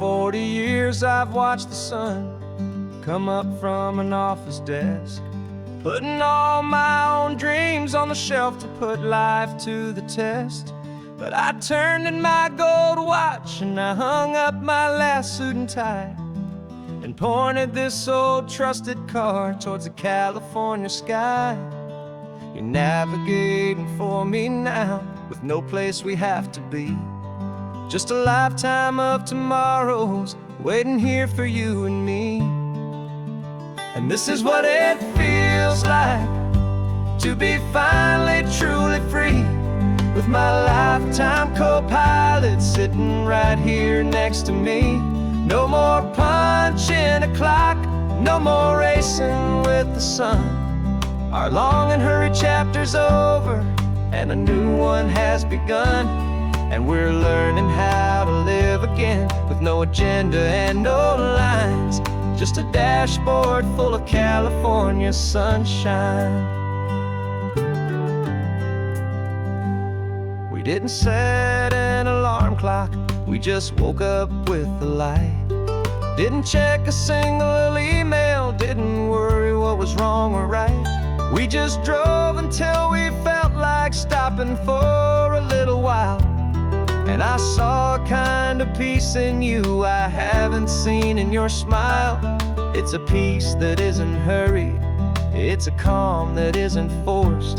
40 years I've watched the sun come up from an office desk, putting all my own dreams on the shelf to put life to the test. But I turned in my gold watch and I hung up my last suit and tie, and pointed this old trusted car towards the California sky. You're navigating for me now, with no place we have to be. Just a lifetime of tomorrows waiting here for you and me. And this is what it feels like to be finally truly free, with my lifetime co-pilot sitting right here next to me. No more punching a clock, no more racing with the sun. Our long and hurried chapter's over, and a new one has begun. And we're learning how to live again, with no agenda and no lines, just a dashboard full of California sunshine. We didn't set an alarm clock, we just woke up with the light. Didn't check a single email, didn't worry what was wrong or right. We just drove until we felt like stopping for a little while. And I saw a kind of peace in you I haven't seen in your smile. It's a peace that isn't hurried, it's a calm that isn't forced.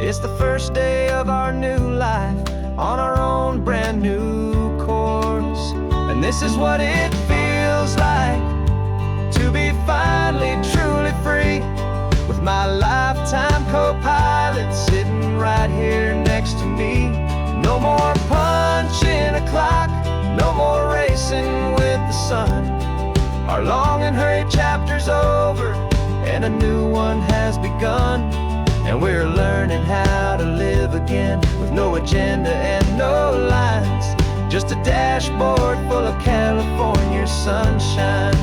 It's the first day of our new life on our own brand new course. And this is what it feels like to be finally truly free, with my lifetime co-pilot sitting right here next to me. No more punching a clock, no more racing with the sun. Our long and hurried chapter's over, and a new one has begun. And we're learning how to live again, with no agenda and no lines, just a dashboard full of California sunshine.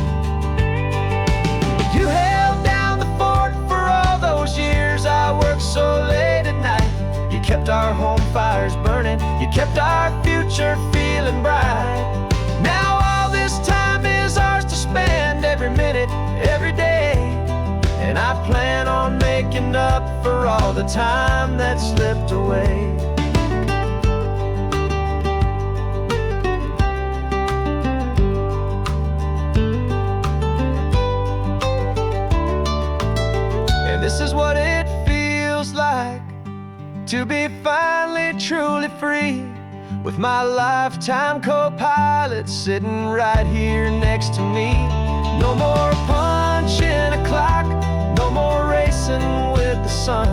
You held down the fort for all those years I worked so late at night. You kept our home fires burning, you kept our future feeling bright. Now all this time is ours to spend, every minute, every day. And I plan on making up for all the time that slipped away. And this is what it feels like to be finally truly free, with my lifetime co-pilot sitting right here next to me. No more punching a clock, no more racing with the sun.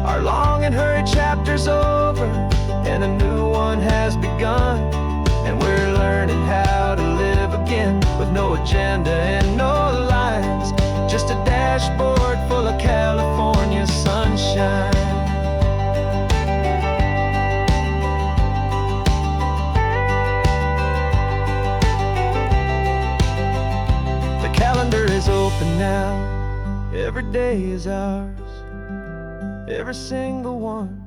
Our long and hurried chapter's over, and a new one has begun. And we're learning how to live again, with no agenda and no lines, just a dashboard full of California sunshine. Is open now, every day is ours, every single one,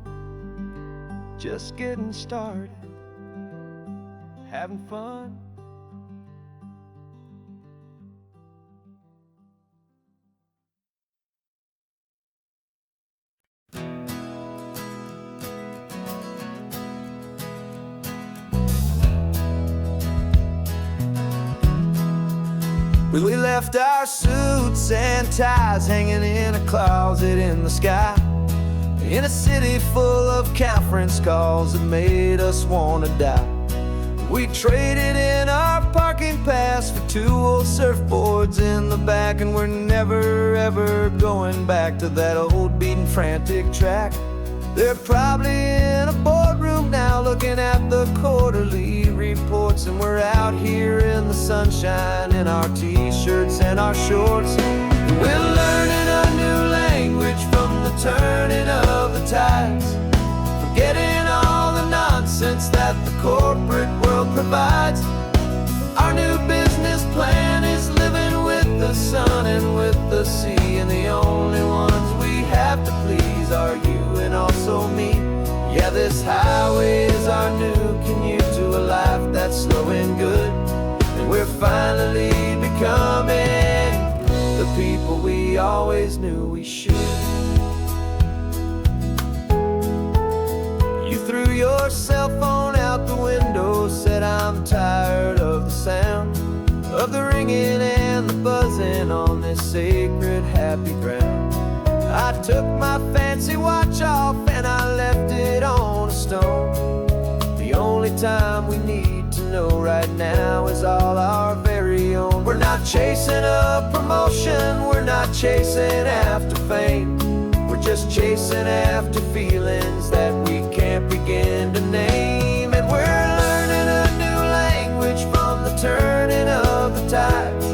just getting started, having fun. We left our suits and ties hanging in a closet in the sky, in a city full of conference calls that made us wanna die. We traded in our parking pass for 2 old surfboards in the back, and we're never ever going back to that old beaten frantic track. They're probably in a boardroom now looking at the quarterly reports, and we're out here in the sunshine in our t-shirts and our shorts. We're learning a new language from the turning of the tides, forgetting all the nonsense that the corporate world provides. Our new business plan is living with the sun and with the sea, and the only ones we have to please are you and also me. Yeah, this highway is our new commute to a life that's slow and good. finally becoming the people we always knew we should. You threw your cell phone out the window, said I'm tired of the sound of the ringing and the buzzing on this sacred happy ground. I took my fancy watch off and I left it on a stone. The only time we need to know right now is all our very own. We're not chasing a promotion, we're not chasing after fame. We're just chasing after feelings that we can't begin to name. And we're learning a new language from the turning of the tides,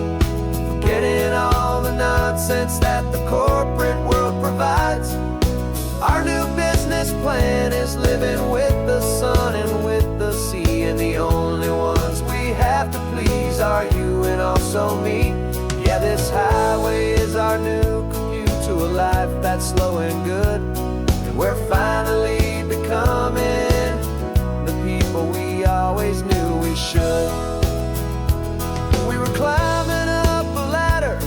forgetting all the nonsense that the corporate world provides. Our new business plan is living with the sun and with the sea, and the only ones we have to please are you and also me. Yeah, this highway is our new commute to a life that's slow and good, and we're finally becoming the people we always knew we should. We were climbing up a ladder,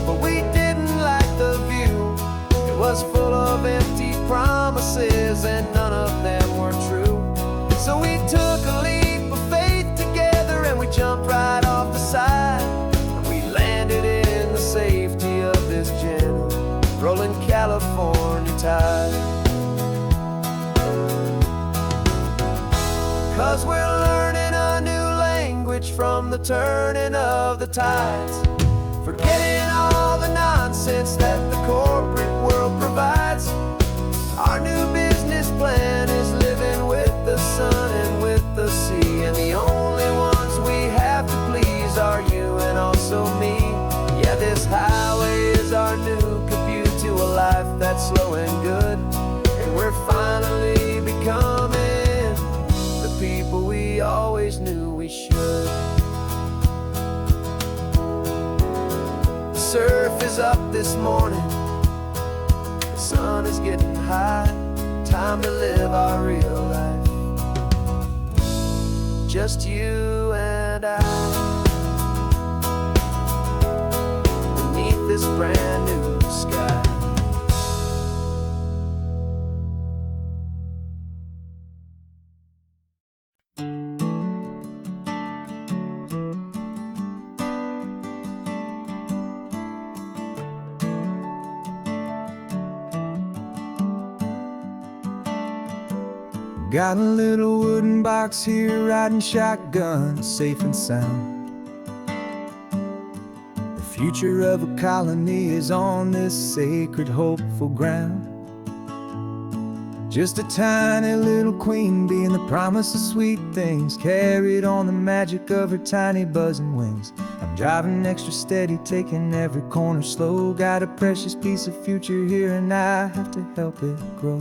but we didn't like the view. It was full of empty promises and none of them were true. So we took a leap of faith together and we jumped right off the side, and we landed in the safety of this gentle rolling California tide. 'Cause we're learning a new language from the turning of the tides, forgetting all the nonsense that the corporate world provides. Our new business plan is living with the sun and with the sea, and the only ones we have to please are you and also me. Yeah, this highway is our new commute to a life that's slow and good, and we're finally becoming the people we always knew we should. The surf is up this morning, the sun is getting high, time to live our real life, just you and I, beneath this brand new sky. Got a little wooden box here, riding shotgun, safe and sound. The future of a colony is on this sacred, hopeful ground. Just a tiny little queen bee and the promise of sweet things, carried on the magic of her tiny buzzing wings. I'm driving extra steady, taking every corner slow. Got a precious piece of future here and I have to help it grow.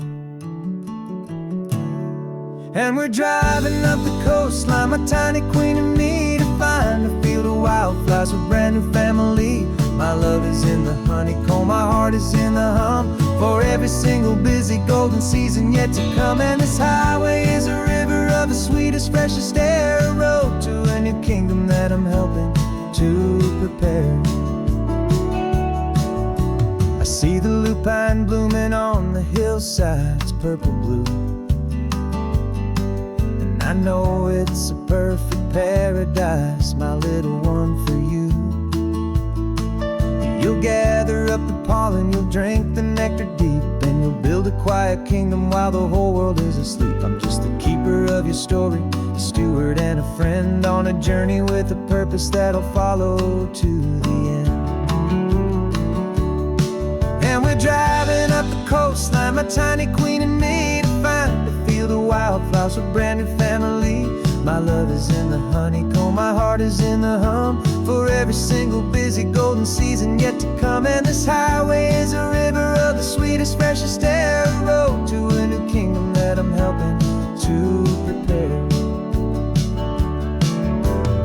And we're driving up the coastline, my tiny queen and me, to find a field of wildflowers with brand new family. My love is in the honeycomb, my heart is in the hum, for every single busy golden season yet to come. And this highway is a river of the sweetest, freshest air, a road to a new kingdom that I'm helping to prepare. I see the lupine blooming on the hillsides, purple blue, I know it's a perfect paradise, my little one, for you. You'll gather up the pollen, you'll drink the nectar deep, and you'll build a quiet kingdom while the whole world is asleep. I'm just the keeper of your story, a steward and a friend, on a journey with a purpose that'll follow to the end. And we're driving up the coastline, my tiny queen and me, to find a field of wildflowers with brand new family. My love is in the honeycomb, my heart is in the hum, for every single busy golden season yet to come. And this highway is a river of the sweetest, freshest air, a road to a new kingdom that I'm helping to prepare.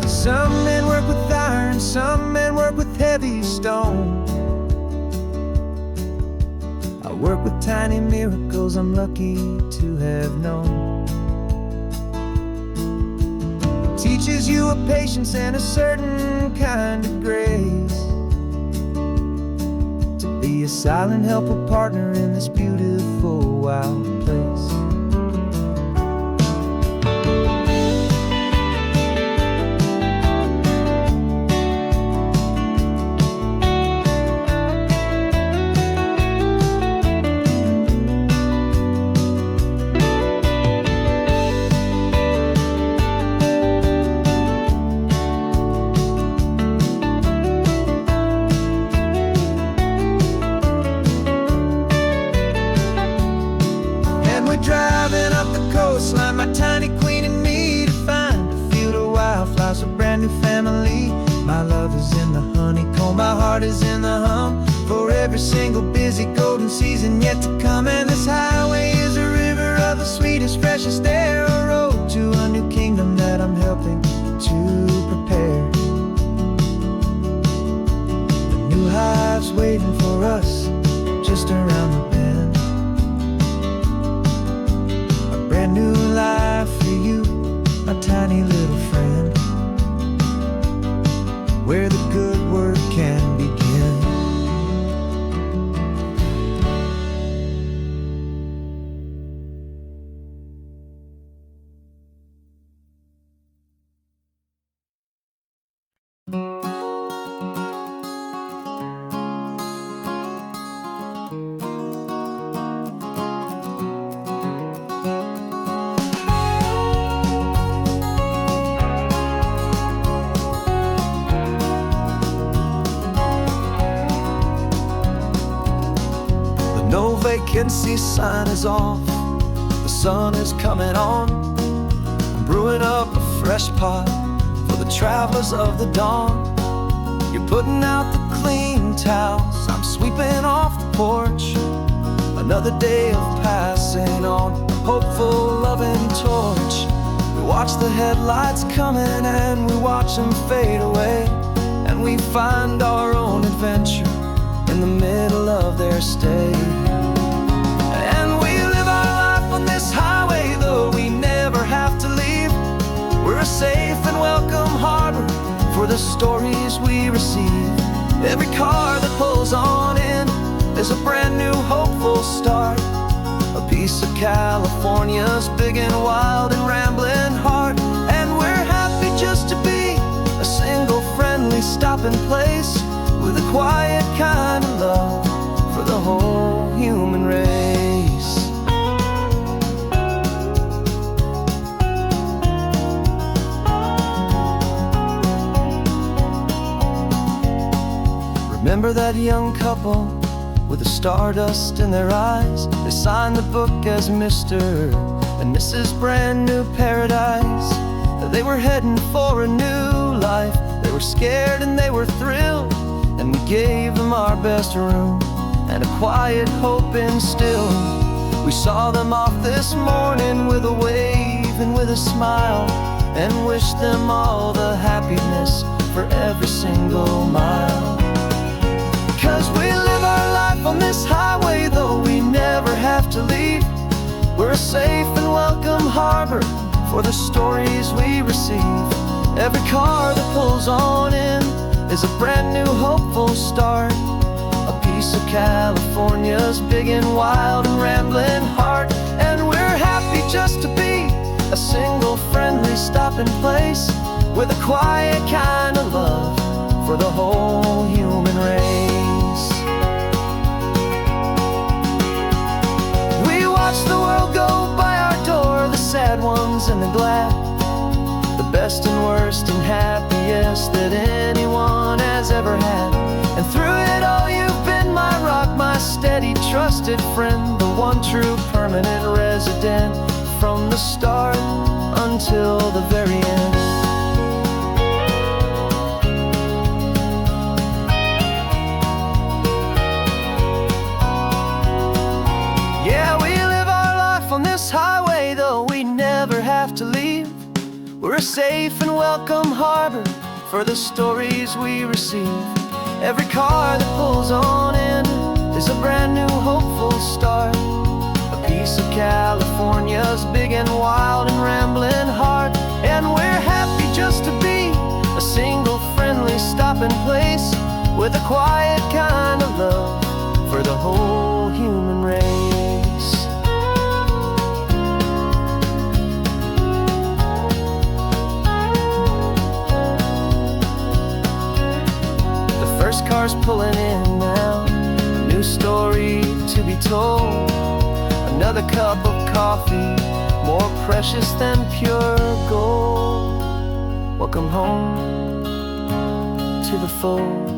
Some men work with iron, some men work with heavy stone. I work with tiny miracles I'm lucky to have known. teaches you a patience and a certain kind of grace, to be a silent, helpful partner in this beautiful, wild place. Driving up the coastline, my tiny queen and me, to find a field of wildflowers, a brand new family. My love is in the honeycomb, my heart is in the hum, for every single busy golden season yet to come. And this highway is a river of the sweetest, freshest air, a road to a new kingdom that I'm helping to prepare. A new hive's waiting for us just around the bend. Brand new life for you, my tiny little friend, where the good work can begin. No vacancy sign is off, the sun is coming on. I'm brewing up a fresh pot for the travelers of the dawn. You're putting out the clean towels, I'm sweeping off the porch. Another day of passing on, a hopeful, loving torch. We watch the headlights coming and we watch them fade away, and we find our own adventure in the middle of their stay. And we live our life on this highway, though we never have to leave. We're a safe and welcome harbor for the stories we receive. Every car that pulls on in is a brand new hopeful start, a piece of California's big and wild and rambling heart. And we're happy just to be a single friendly stopping place, with a quiet kind of love for the whole human race. Remember that young couple with the stardust in their eyes? They signed the book as Mr. and Mrs. Brand New Paradise. They were heading for a new life. They were scared and they were thrilled, and we gave them our best room and a quiet hope instilled. We saw them off this morning with a wave and with a smile, and wished them all the happiness for every single mile. 'Cause we live our life on this highway, though we never have to leave. We're a safe and welcome harbor for the stories we receive. Every car that pulls on in is a brand new hopeful start, a piece of California's big and wild and rambling heart. And we're happy just to be a single friendly stopping place, with a quiet kind of love for the whole human race. We watch the world go by our door, the sad ones and the glad, the best and worst and happiest that anyone has ever had. And through it all you've been my rock, my steady, trusted friend, the one true permanent resident, from the start until the very end. Yeah, we live our life on this highway, though we never have to leave. We're a safe and welcome harbor for the stories we receive. Every car that pulls on in is a brand new hopeful start, a piece of California's big and wild and rambling heart. And we're happy just open place with a quiet kind of love for the whole human race. The first car's pulling in now, a new story to be told. Another cup of coffee, more precious than pure gold. Welcome home to the fold.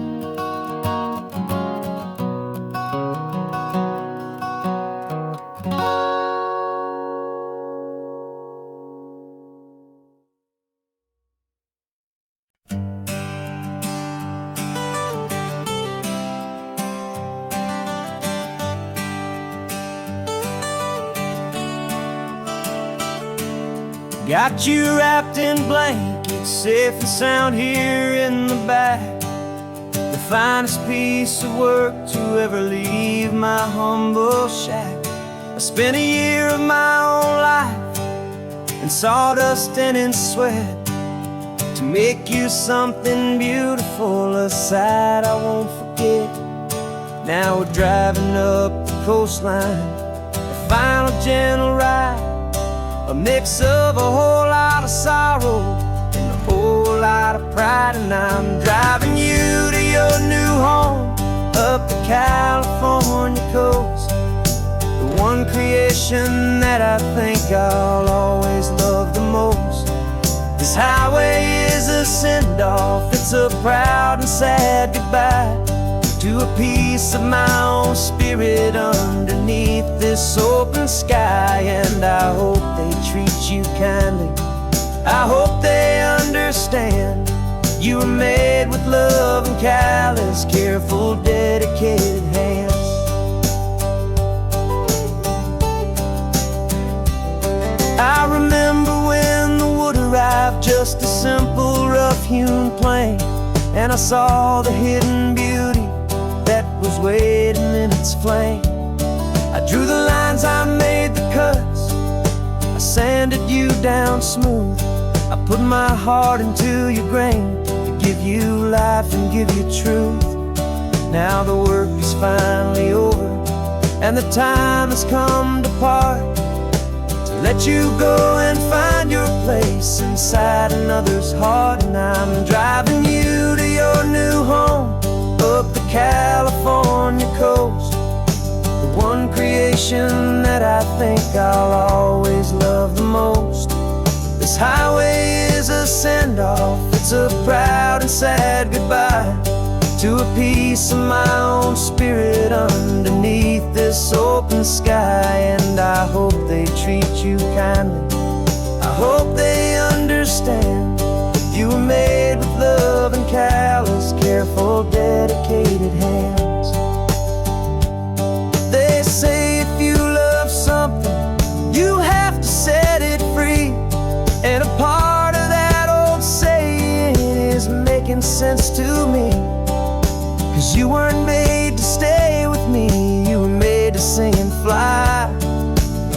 Got you wrapped in blankets, safe and sound here in the back. The finest piece of work to ever leave my humble shack. I spent a year of my own life in sawdust and in sweat to make you something beautiful, a sight I won't forget. Now we're driving up the coastline, a final gentle ride, a mix of a whole lot of sorrow and a whole lot of pride. And I'm driving you to your new home up the California coast, the one creation that I think I'll always love the most. This highway is a send-off, it's a proud and sad goodbye to a piece of my own spirit underneath this open sky. And I hope they treat you kindly, I hope they understand you were made with love and callous, careful, dedicated hands. I remember when the wood arrived, just a simple rough-hewn plank, and I saw the hidden beauty that was waiting in its flame. I drew the lines, I made the cuts, I sanded you down smooth. I put my heart into your grain to give you life and give you truth. Now the work is finally over and the time has come to part, to let you go and find your place inside another's heart. And I'm driving you to your new home up the California coast, the one creation that I think I'll always love the most. This highway is a send-off, it's a proud and sad goodbye to a piece of my own spirit underneath this open sky. And I hope they treat you kindly, I hope they understand you were made with love and callous, careful, dedicated hands. They say if you love something, you have to set it free. And a part of that old saying is making sense to me, 'cause you weren't made to stay with me, you were made to sing and fly,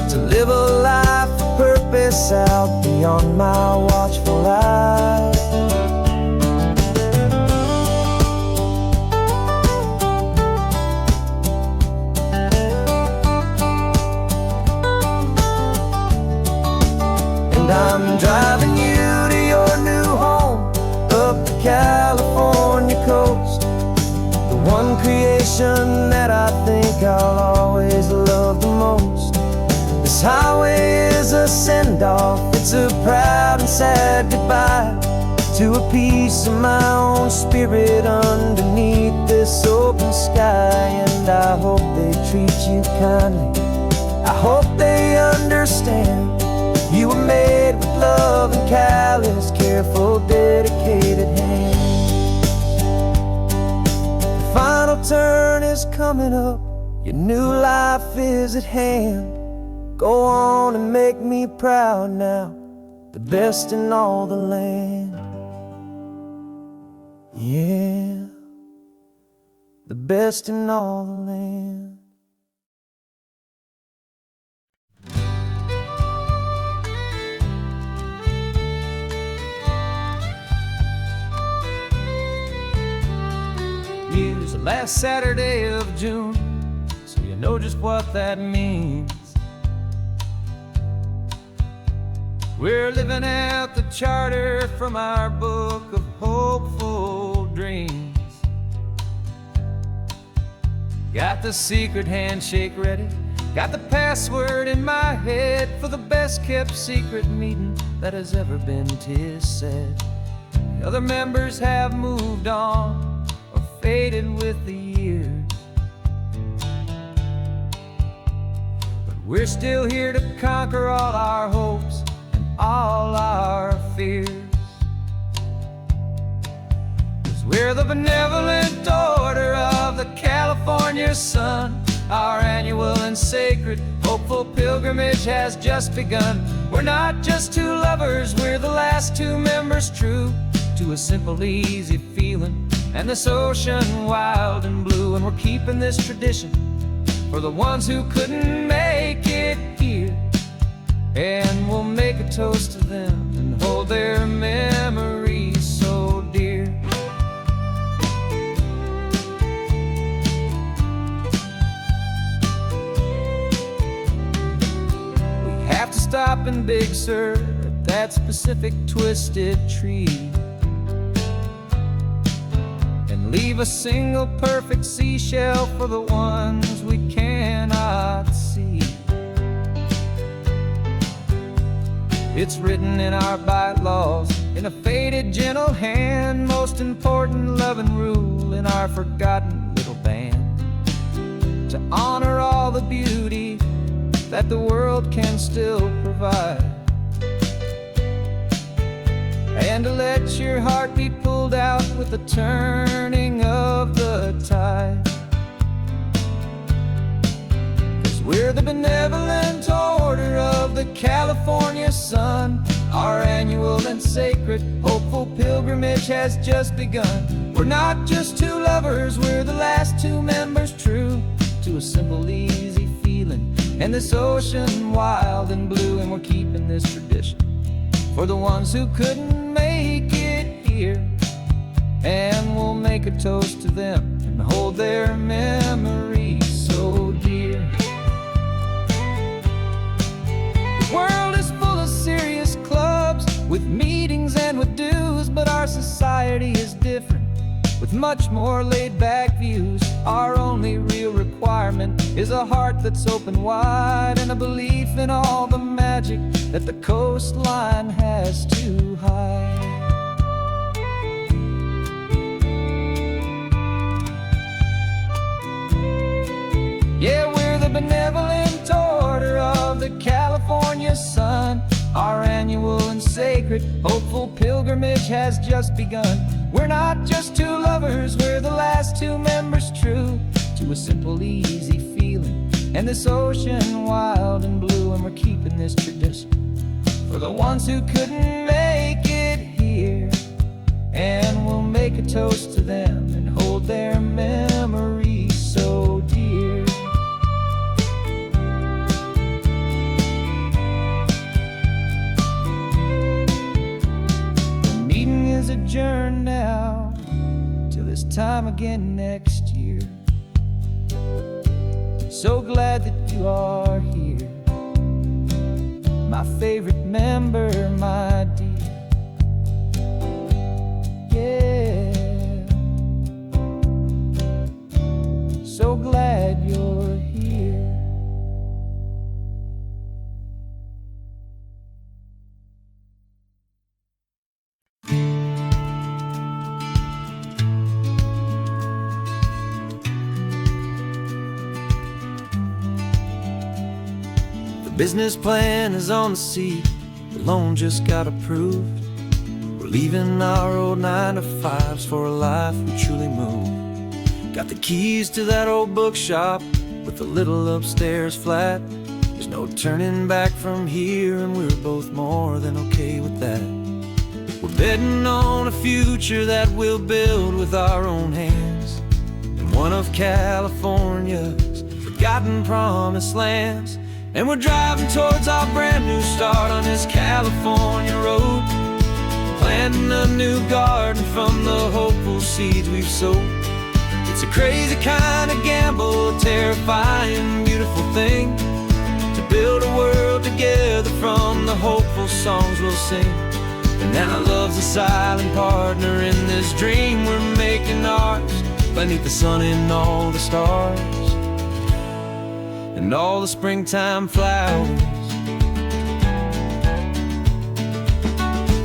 to live a life of purpose out beyond my watchful eye. And I'm driving you to your new home up the California coast, the one creation that I think I'll always love the most. This highway is a send-off, it's a proud and sad goodbye to a piece of my own spirit underneath this open sky. And I hope they treat you kindly, I hope they understand you were made with love and callous, careful, dedicated hands. The final turn is coming up, your new life is at hand. Go on and make me proud now, the best in all the land. Yeah, the best in all the land. last Saturday of June, so you know just what that means. We're living out the charter from our book of hopeful dreams. Got the secret handshake ready, got the password in my head for the best kept secret meeting that has ever been, 'tis said. The other members have moved on or faded with the years, but we're still here to conquer all our hopes and all our fears. 'Cause we're the benevolent order of the California sun. Our annual and sacred hopeful pilgrimage has just begun. We're not just two lovers, we're the last two members true to a simple, easy feeling and this ocean wild and blue. And we're keeping this tradition for the ones who couldn't make it here, and we'll make a toast to them and hold their memories so dear. We have to stop in Big Sur at that specific twisted tree and leave a single perfect seashell for the ones we cannot see. It's written in our bylaws in a faded gentle hand, most important love and rule in our forgotten little band, to honor all the beauty that the world can still provide, and to let your heart be pulled out with the turning of the tide. 'Cause we're the benevolent order of the California sun. Our annual and sacred hopeful pilgrimage has just begun. We're not just two lovers, we're the last two members true to a simple, easy feeling and this ocean wild and blue. And we're keeping this tradition for the ones who couldn't make it here, and we'll make a toast to them and hold their memories so dear. The world is full of serious clubs with meetings and with dues, but our society is different with much more laid-back views. Our only real requirement is a heart that's open wide and a belief in all the magic that the coastline has to hide. Yeah, we're the benevolent order of the California sun. Our annual and sacred hopeful pilgrimage has just begun. We're not just two lovers, we're the last two members true to a simple, easy feeling and this ocean wild and blue. And we're keeping this tradition for the ones who couldn't make it here, and we'll make a toast to them and hold their memories so dear. The meeting is adjourned now till this time again next year. So glad that you are here, my favorite member, my dear. Yeah, so glad you're here. Business plan is on the seat, the loan just got approved. We're leaving our old 9-to-5s for a life we truly move. Got the keys to that old bookshop with the little upstairs flat. There's no turning back from here, and we're both more than okay with that. We're betting on a future that we'll build with our own hands in one of California's forgotten promised lands. And we're driving towards our brand new start on this California road, planting a new garden from the hopeful seeds we've sowed. It's a crazy kind of gamble, a terrifying, beautiful thing, to build a world together from the hopeful songs we'll sing. And now love's a silent partner in this dream we're making ours, beneath the sun and all the stars, and all the springtime flowers.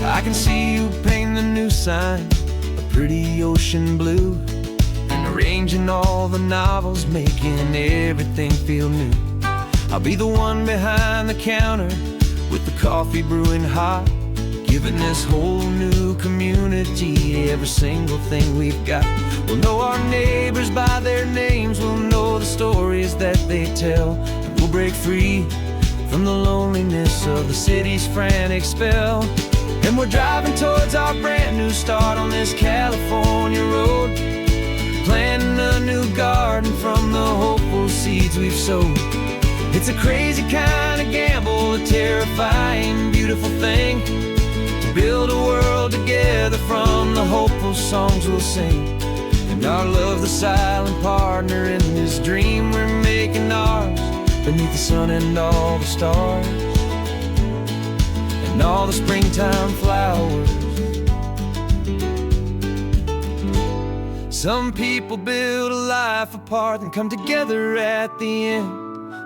I can see you painting a new sign, a pretty ocean blue, and arranging all the novels, making everything feel new. I'll be the one behind the counter with the coffee brewing hot, giving this whole new community every single thing we've got. We'll know our neighbors by their names, we'll know the stories that they tell, and we'll break free from the loneliness of the city's frantic spell. And we're driving towards our brand new start on this California road, planting a new garden from the hopeful seeds we've sowed. It's a crazy kind of gamble, a terrifying, beautiful thing, to build a world together from the hopeful songs we'll sing. And our love's the silent partner in this dream we're making ours, beneath the sun and all the stars, and all the springtime flowers. Some people build a life apart and come together at the end,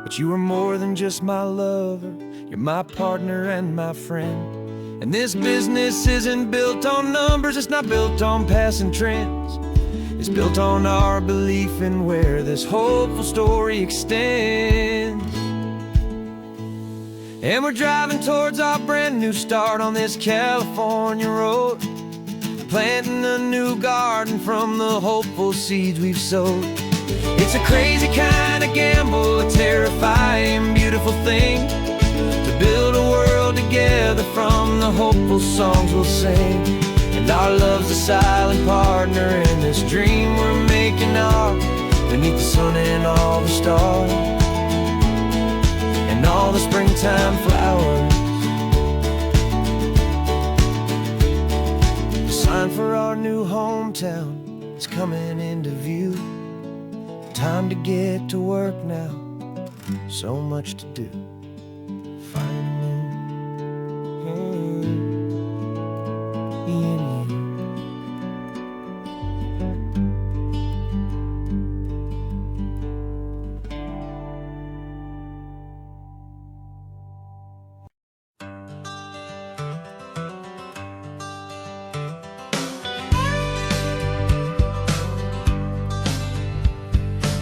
but you are more than just my lover, you're my partner and my friend. And this business isn't built on numbers, it's not built on passing trends, it's built on our belief in where this hopeful story extends. And we're driving towards our brand new start on this California road, planting a new garden from the hopeful seeds we've sowed. It's a crazy kind of gamble, a terrifying, beautiful thing, to build a world together from the hopeful songs we'll sing. And our love's a silent partner in this dream we're making ours, beneath the sun and all the stars, and all the springtime flowers. The sign for our new hometown is coming into view. Time to get to work now, so much to do. Finding in you.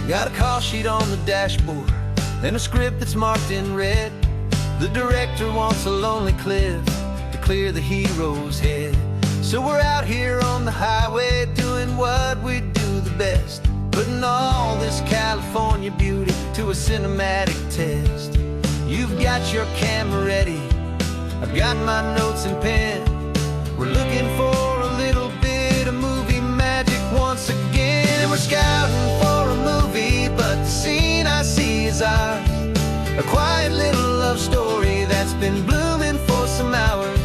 Got a call sheet on the dashboard and a script that's marked in red. The director wants a lonely cliff to clear the hero's head. So we're out here on the highway doing what we do the best, putting all this California beauty to a cinematic test. You've got your camera ready, I've got my notes and pen. We're looking for a little bit of movie magic once again. And we're scouting for a movie, but the scene I see is ours, a quiet little love story that's been blooming for some hours.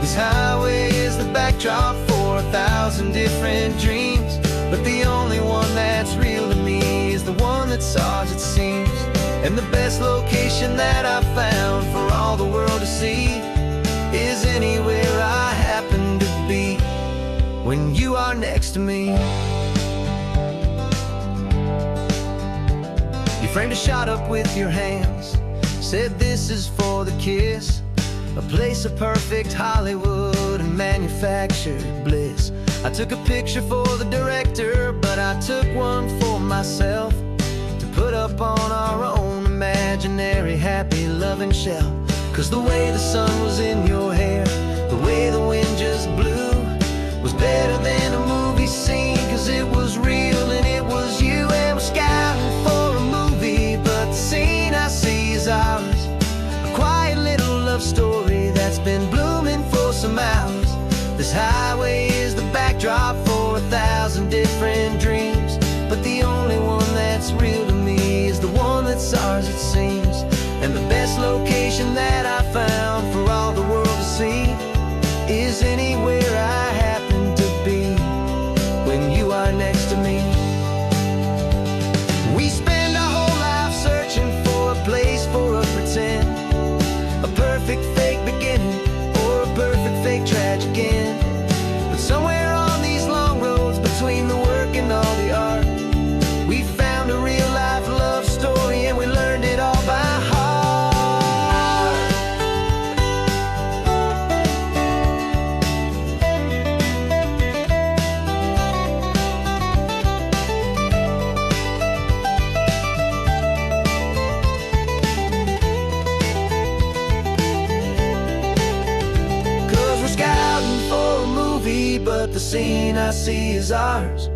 This highway is the backdrop for 1,000 different dreams, but the only one that's real to me is the one that's ours, it seems. And the best location that I've found for all the world to see is anywhere I happen to be when you are next to me. You framed a shot up with your hands, said this is for the kiss, a place of perfect Hollywood and manufactured bliss. I took a picture for the director, but I took one for myself to put up on our own imaginary happy loving shelf. Cause the way the sun was in your hair, the way the wind just blew, was better than a movie scene, cause it was real and it was you. And we're scouting for a movie, but the scene I see is ours, a quiet little love story that's been blooming for some hours. This highway is the backdrop for 1,000 different dreams, but the only one that's real to me is the one that's ours, it seems. And the best location that I found for all the world to see is anywhere I happen to be when you are next to me. but the scene I see is ours.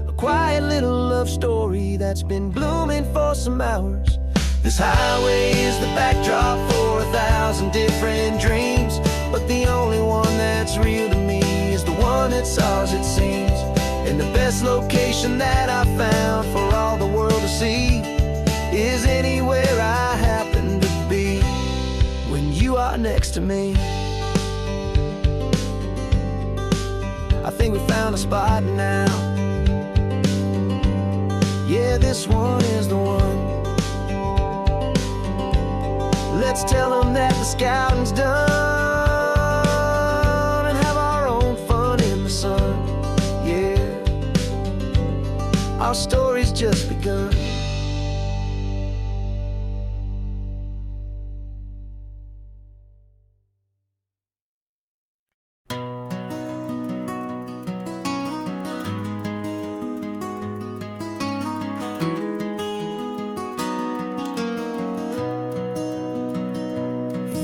A quiet little love story that's been blooming for some hours. This highway is the backdrop for 1,000 different dreams, but the only one that's real to me is the one that's ours, it seems. And the best location that I found for all the world to see is anywhere I happen to be when you are next to me. I think we found a spot now. Yeah, this one is the one. Let's tell them that the scouting's done and have our own fun in the sun. Yeah, our story's just begun.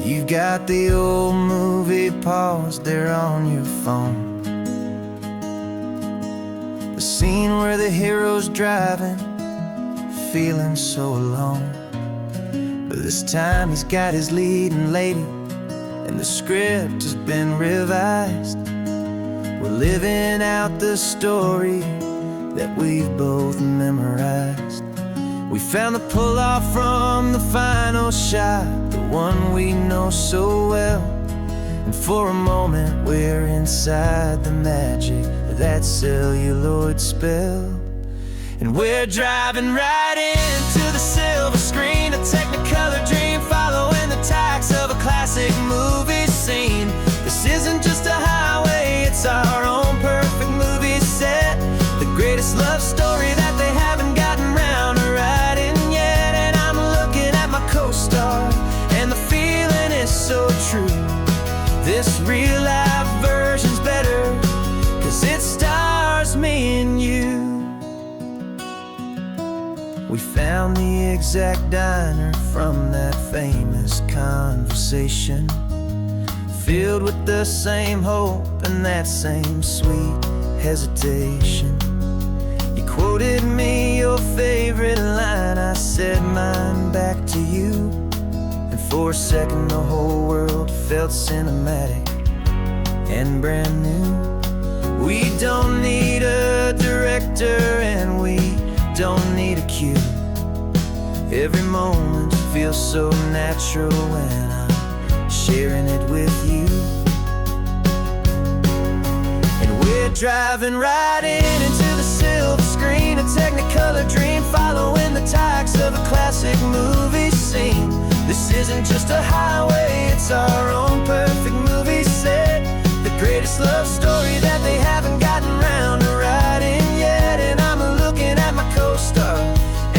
You've got the old movie paused there on your phone, the scene where the hero's driving, feeling so alone. But this time he's got his leading lady, and the script has been revised. We're living out the story that we've both memorized. We found the pull-off from the final shot, the one we know so well. And for a moment we're inside the magic of that celluloid spell. And we're driving right into the silver screen, a Technicolor dream, following the tacks of a classic movie scene. This isn't just a highway, it's our own perfect movie set, the greatest love story that they haven't gotten round to writing yet. And I'm looking at my co-star, and the feeling is so true. This real life version's better, 'cause it stars me and you. We found the exact diner from that famous conversation, filled with the same hope and that same sweet hesitation. You quoted me your favorite line, I said mine back to you. And for a second the whole world felt cinematic and brand new. We don't need a director and we don't need a cue. Every moment feels so natural when I'm sharing it with you. And we're driving right into the silver screen, a Technicolor dream, following the tacks of a classic movie scene. This isn't just a highway, it's our own perfect movie set, the greatest love story that they haven't gotten round to writing yet. And I'm looking at my co-star,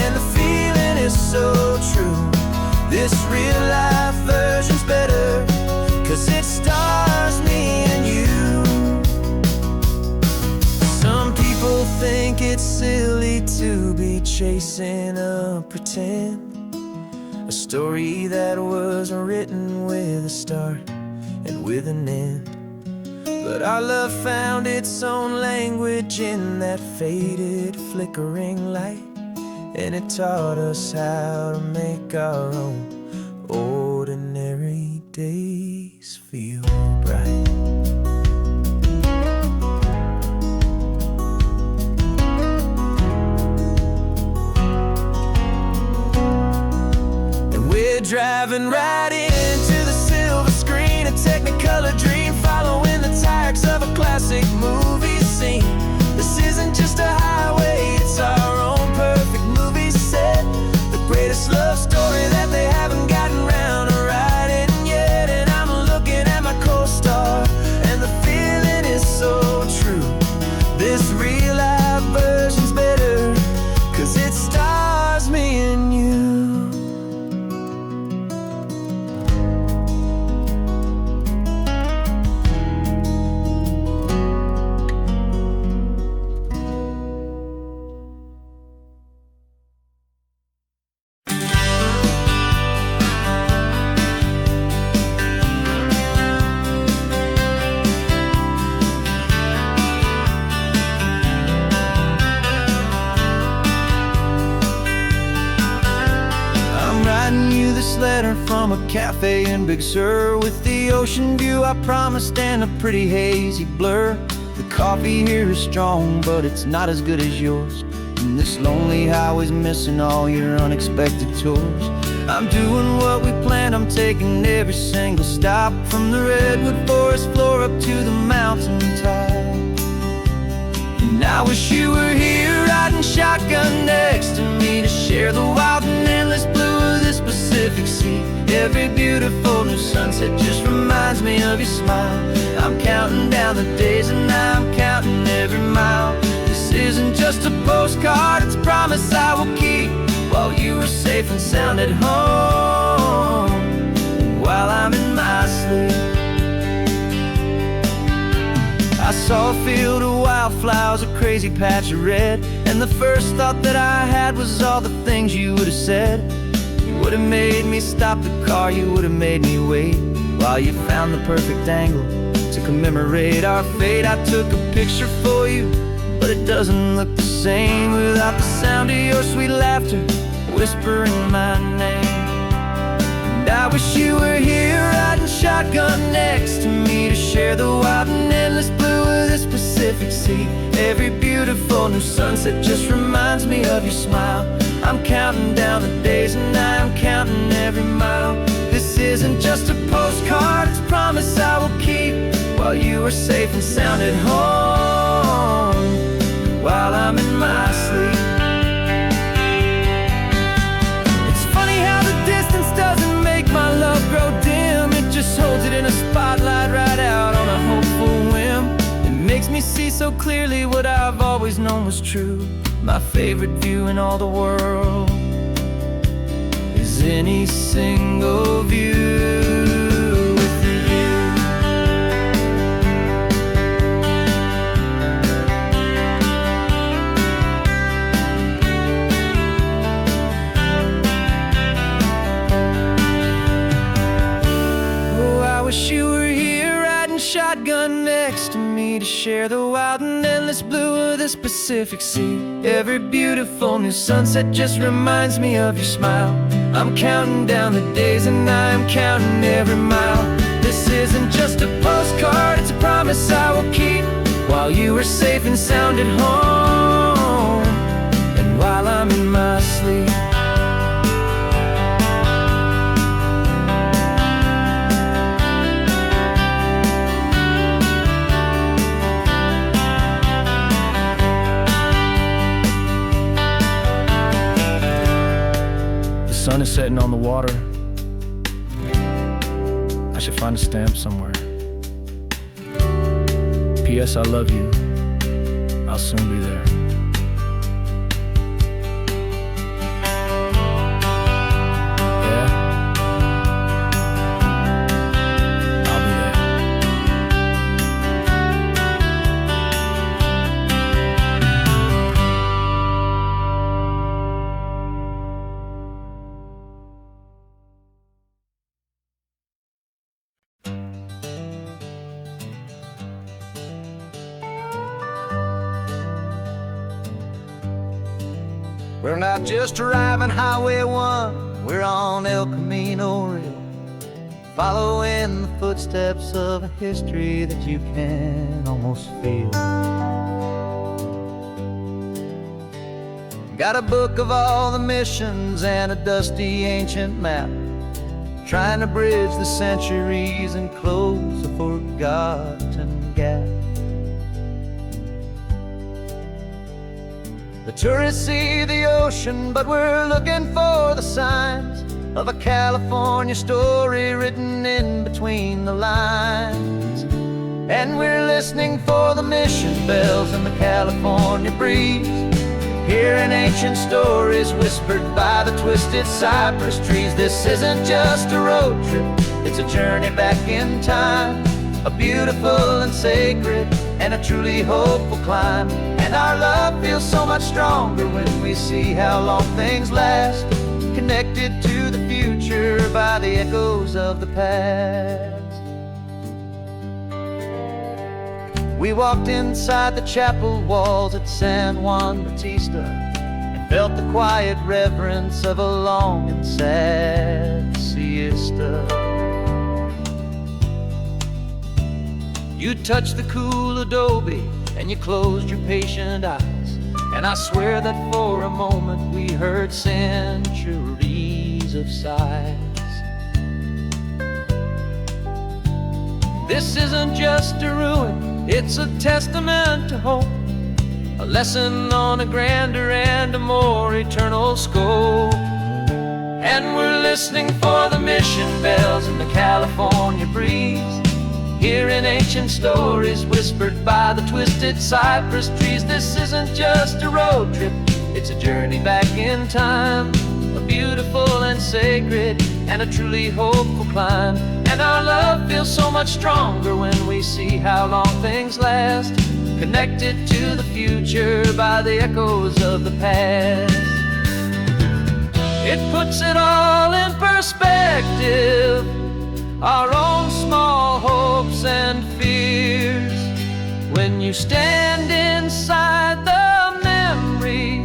and the feeling is so true. This real life version's better, 'cause it stars me and you. Some people think it's silly to be chasing a pretend, a story that was written with a start and with an end. But our love found its own language in that faded, flickering light, and it taught us how to make our own ordinary days feel bright. And we're driving right into the silver screen, a Technicolor dream, following the tacks of a classic movie scene. This isn't just a highway, it's our own perfect movie set, the greatest love story that they haven't gotten round to writing yet. And I'm looking at my co-star, and the feeling is so true. This real life version's better, 'cause it stars me and you. writing you this letter from a cafe in Big Sur, with the ocean view I promised and a pretty hazy blur. The coffee here is strong, but it's not as good as yours, and this lonely highway's missing all your unexpected tours. I'm doing what we planned, I'm taking every single stop, from the redwood forest floor up to the mountain top. And I wish you were here riding shotgun next to me, to share the wild and endless blue of this Pacific Sea. Every beautiful new sunset just reminds me of your smile. I'm counting down the days and I'm counting every mile. This isn't just a postcard, it's a promise I will keep, while you are safe and sound at home, while I'm in my sleep. I saw a field of wildflowers, a crazy patch of red, and the first thought that I had was all the things you would have said. You would have made me stop the car, you would have made me wait, while you found the perfect angle to commemorate our fate. I took a picture for you, but it doesn't look the same without the sound of your sweet laughter whispering my name. And I wish you were here riding shotgun next to me, to share the wild and endless blue of this Pacific Sea. Every beautiful new sunset just reminds me of your smile. I'm counting down the days and I'm counting every mile. This isn't just a postcard, it's a promise I will keep, while you are safe and sound at home, while I'm in my sleep. It's funny how the distance doesn't make my love grow dim, it just holds it in a spotlight right out on a hopeful whim. It makes me see so clearly what I've always known was true. My favorite view in all the world is any single view. Wish you were here riding shotgun next to me, to share the wild and endless blue of this Pacific Sea. Every beautiful new sunset just reminds me of your smile. I'm counting down the days and I'm counting every mile. This isn't just a postcard, it's a promise I will keep, while you are safe and sound at home, and while I'm in my sleep. The sun is setting on the water. I should find a stamp somewhere. P.S. I love you. I'll soon be there. Yeah? I'll be there. We're not just driving Highway 1, we're on El Camino Real, following the footsteps of a history that you can almost feel. Got a book of all the missions and a dusty ancient map, trying to bridge the centuries and close a forgotten gap. The tourists see the ocean, but we're looking for the signs of a California story written in between the lines. And we're listening for the mission bells and the California breeze, hearing ancient stories whispered by the twisted cypress trees. This isn't just a road trip, it's a journey back in time, a beautiful and sacred and a truly hopeful climb. And our love feels so much stronger when we see how long things last, connected to the future by the echoes of the past. We walked inside the chapel walls at San Juan Bautista and felt the quiet reverence of a long and sad You touched the cool adobe and you closed your patient eyes, and I swear that for a moment we heard centuries of sighs. This isn't just a ruin, it's a testament to hope, a lesson on a grander and a more eternal scope. And we're listening for the mission bells in the California breeze, hearing ancient stories whispered by the twisted cypress trees. This isn't just a road trip, it's a journey back in time, a beautiful and sacred and a truly hopeful climb. And our love feels so much stronger when we see how long things last, connected to the future by the echoes of the past. It puts it all in perspective, our own small hopes and fears, when you stand inside the memory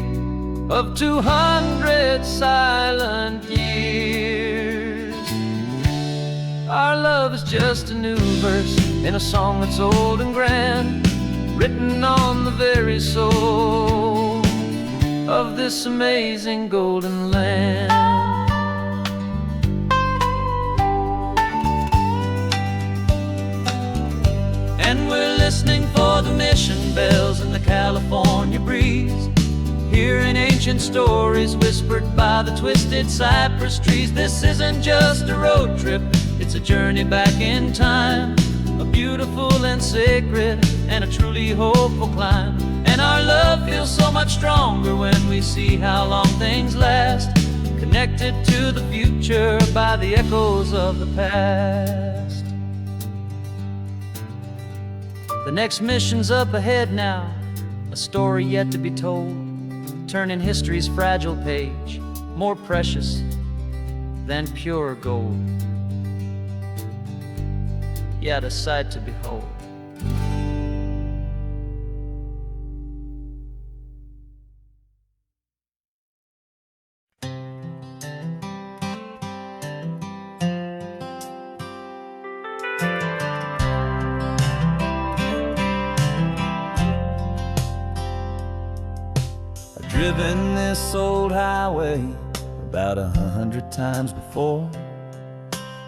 of 200 silent years. Our love is just a new verse in a song that's old and grand, written on the very soul of this amazing golden land. And we're listening for the mission bells in the California breeze, hearing ancient stories whispered by the twisted cypress trees. This isn't just a road trip, it's a journey back in time, a beautiful and sacred and a truly hopeful climb. And our love feels so much stronger when we see how long things last, connected to the future by the echoes of the past. The next mission's up ahead now, a story yet to be told, turning history's fragile page, more precious than pure gold. Yet a sight to behold. I've driven this old highway about 100 times before,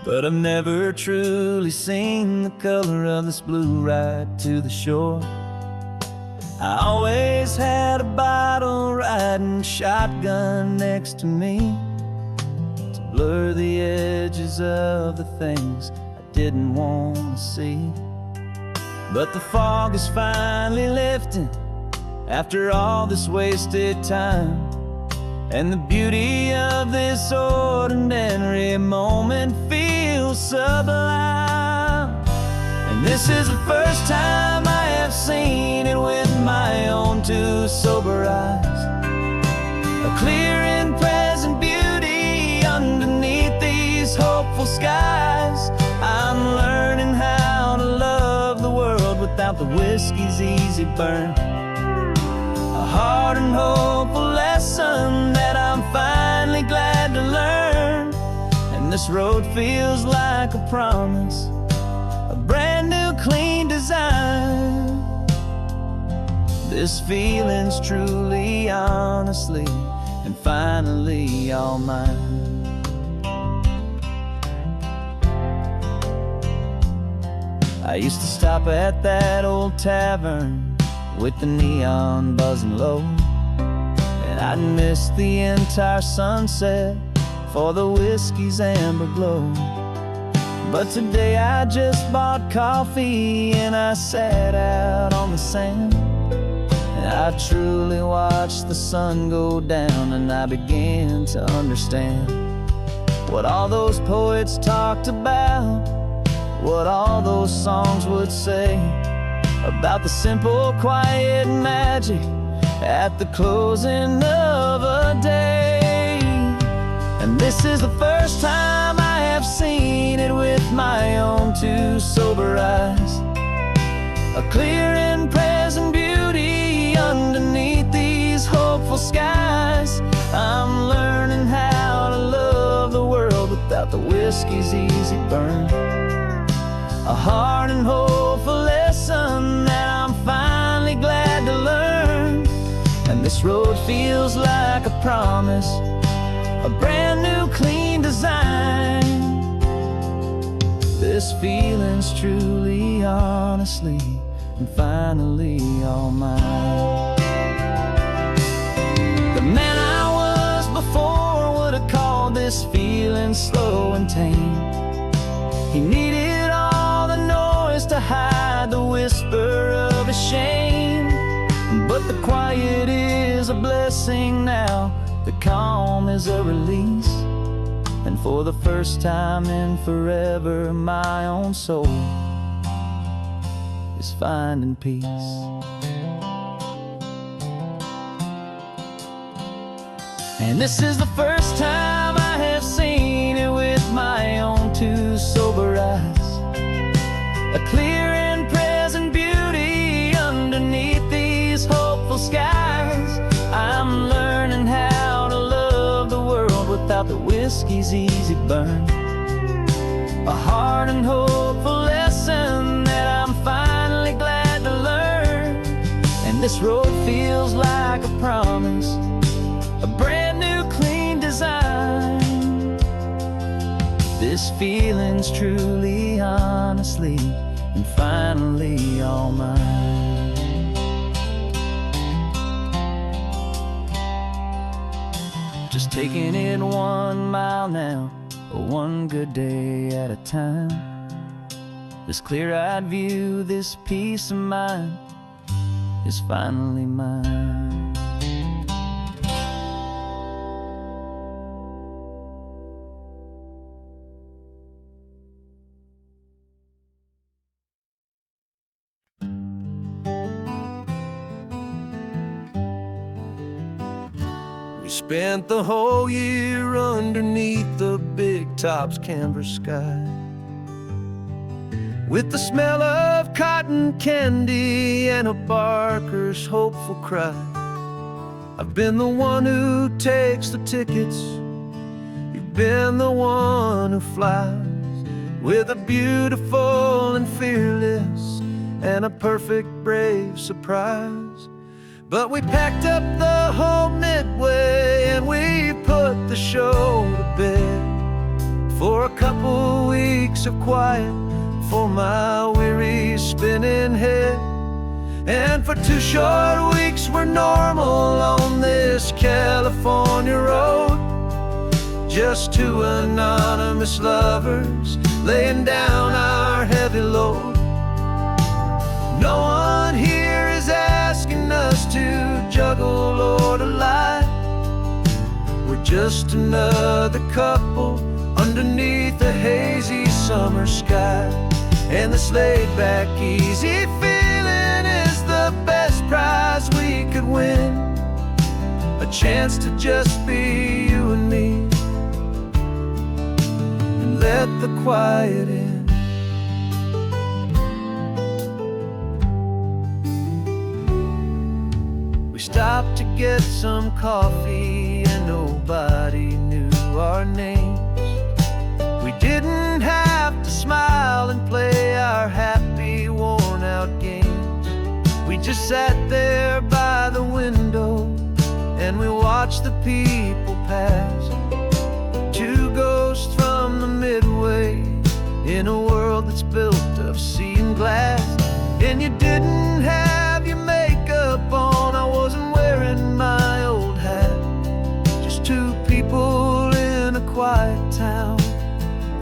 but I've never truly seen the color of this blue right to the shore. I always had a bottle riding shotgun next to me to blur the edges of the things I didn't want to see. But the fog is finally lifting after all this wasted time, and the beauty of this ordinary moment feels sublime. And this is the first time I have seen it with my own two sober eyes, a clear and present beauty underneath these hopeful skies. I'm learning how to love the world without the whiskey's easy burn, a hard and hopeful lesson that I'm finally glad to learn. And this road feels like a promise, a brand new clean design. This feeling's truly, honestly, and finally all mine. I used to stop at that old tavern with the neon buzzing low, and I'd miss the entire sunset for the whiskey's amber glow. But today I just bought coffee and I sat out on the sand, and I truly watched the sun go down, and I began to understand what all those poets talked about, what all those songs would say about the simple, quiet magic at the closing of a day. And this is the first time I have seen it with my own two sober eyes, a clear and present beauty underneath these hopeful skies. I'm learning how to love the world without the whiskey's easy burn, a hard and hopeful lesson that I'm finally glad to learn. And this road feels like a promise, a brand new clean design. This feeling's truly, honestly, and finally all mine. The man I was before would have called this feeling slow and tame. He needed all the noise to hide the whisper of his shame. But the quiet is a blessing now, the calm is a release. And for the first time in forever, my own soul is finding peace. And this is the first time I have seen it with my own two sober eyes. A clear and present beauty underneath these hopeful skies. I'm learning how to love the world without the whiskey's easy burn. A hard and hopeful lesson that I'm finally glad to learn. And this road feels like a promise, a brand new clean design. This feeling's truly, honestly, and finally all mine. Just taking it 1 mile now, one good day at a time. This clear-eyed view, this peace of mind is finally mine. We spent the whole year underneath the big top's canvas sky, with the smell of cotton candy and a barker's hopeful cry. I've been the one who takes the tickets, you've been the one who flies, with a beautiful and fearless and a perfect brave surprise. But we packed up the whole Midway and we put the show to bed for a couple weeks of quiet for my weary spinning head. And for 2 short weeks we're normal on this California road, just 2 anonymous lovers laying down our heavy load. No one here is asking us to juggle or to lie. We're just another couple underneath a hazy summer sky. And this laid-back, easy feeling is the best prize we could win, a chance to just be you and me, and let the quiet in. We stopped to get some coffee and nobody knew our names. We didn't have to smile and play our happy, worn-out games. We just sat there by the window and we watched the people pass. 2 ghosts from the Midway in a world that's built of sea and glass. And you didn't have your makeup on, I wasn't wearing my old hat. Just 2 people in a quiet town,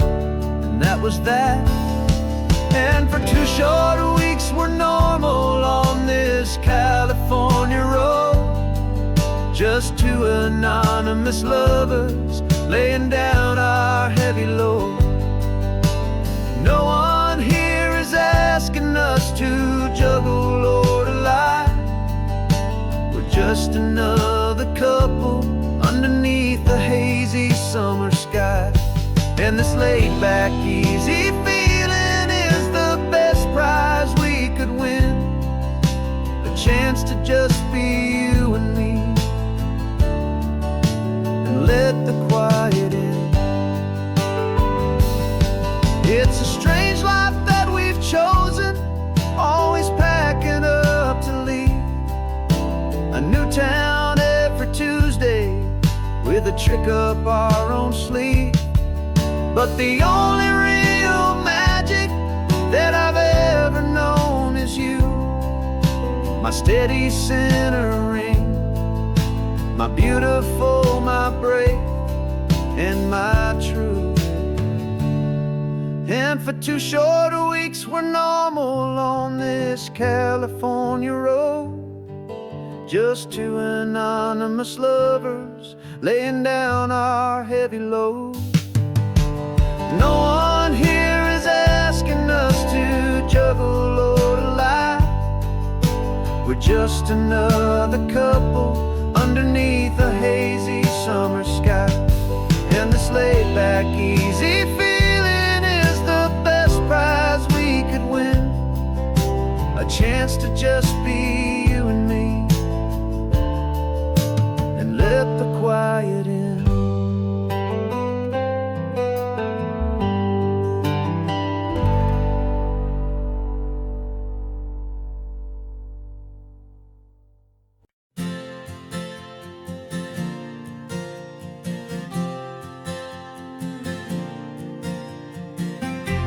and that was that. And for 2 short weeks we're normal on this California road, just 2 anonymous lovers laying down our heavy load. No one here is asking us to juggle or to lie. We're just another couple underneath the hazy summer sky. And this laid-back, easy feeling is the best prize we could win, a chance to just be you and me, and let the quiet in. It's a strange life that we've chosen, always trick up our own sleeve. But the only real magic that I've ever known is you, my steady centering, my beautiful, my brave, and my true. And for 2 short weeks we're normal on this California road, just 2 anonymous lovers laying down our heavy load. No one here is asking us to juggle or to lie. We're just another couple underneath a hazy summer sky. And this laid back, easy feeling is the best prize we could win. A chance to just be you and me, and let the quiet in.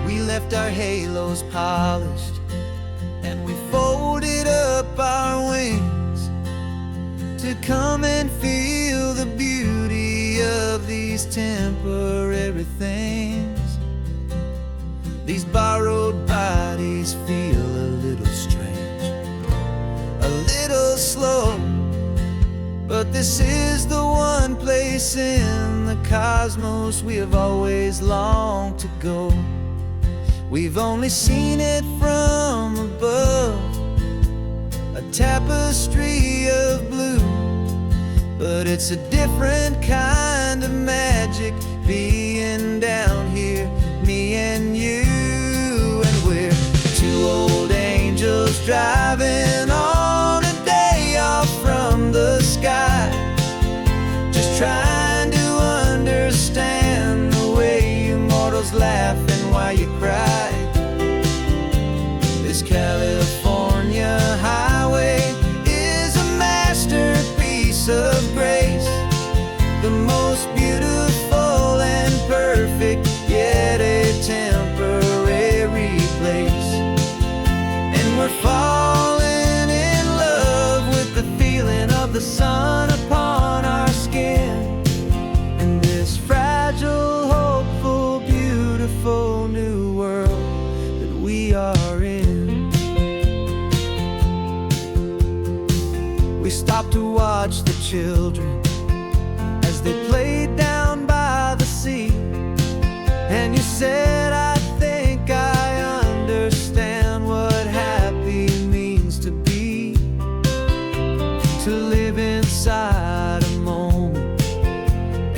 We left our halos polished, and we folded up our wings to come and feel the beauty of these temporary things. These borrowed bodies feel a little strange, a little slow, but this is the one place in the cosmos we have always longed to go. We've only seen it from above, a tapestry of blue, but it's a different kind of magic being down here, me and you. And we're 2 old angels driving on a day off from the sky, just trying to understand the way you mortals laugh and why you cry. This California highway is a masterpiece of grace, the most beautiful and perfect, yet a temporary place. And we're falling in love with the feeling of the sun upon our skin, in this fragile, hopeful, beautiful new world that we are in. We stopped to watch the children as they played down by the sea, and you said, I think I understand what happy means to be, to live inside a moment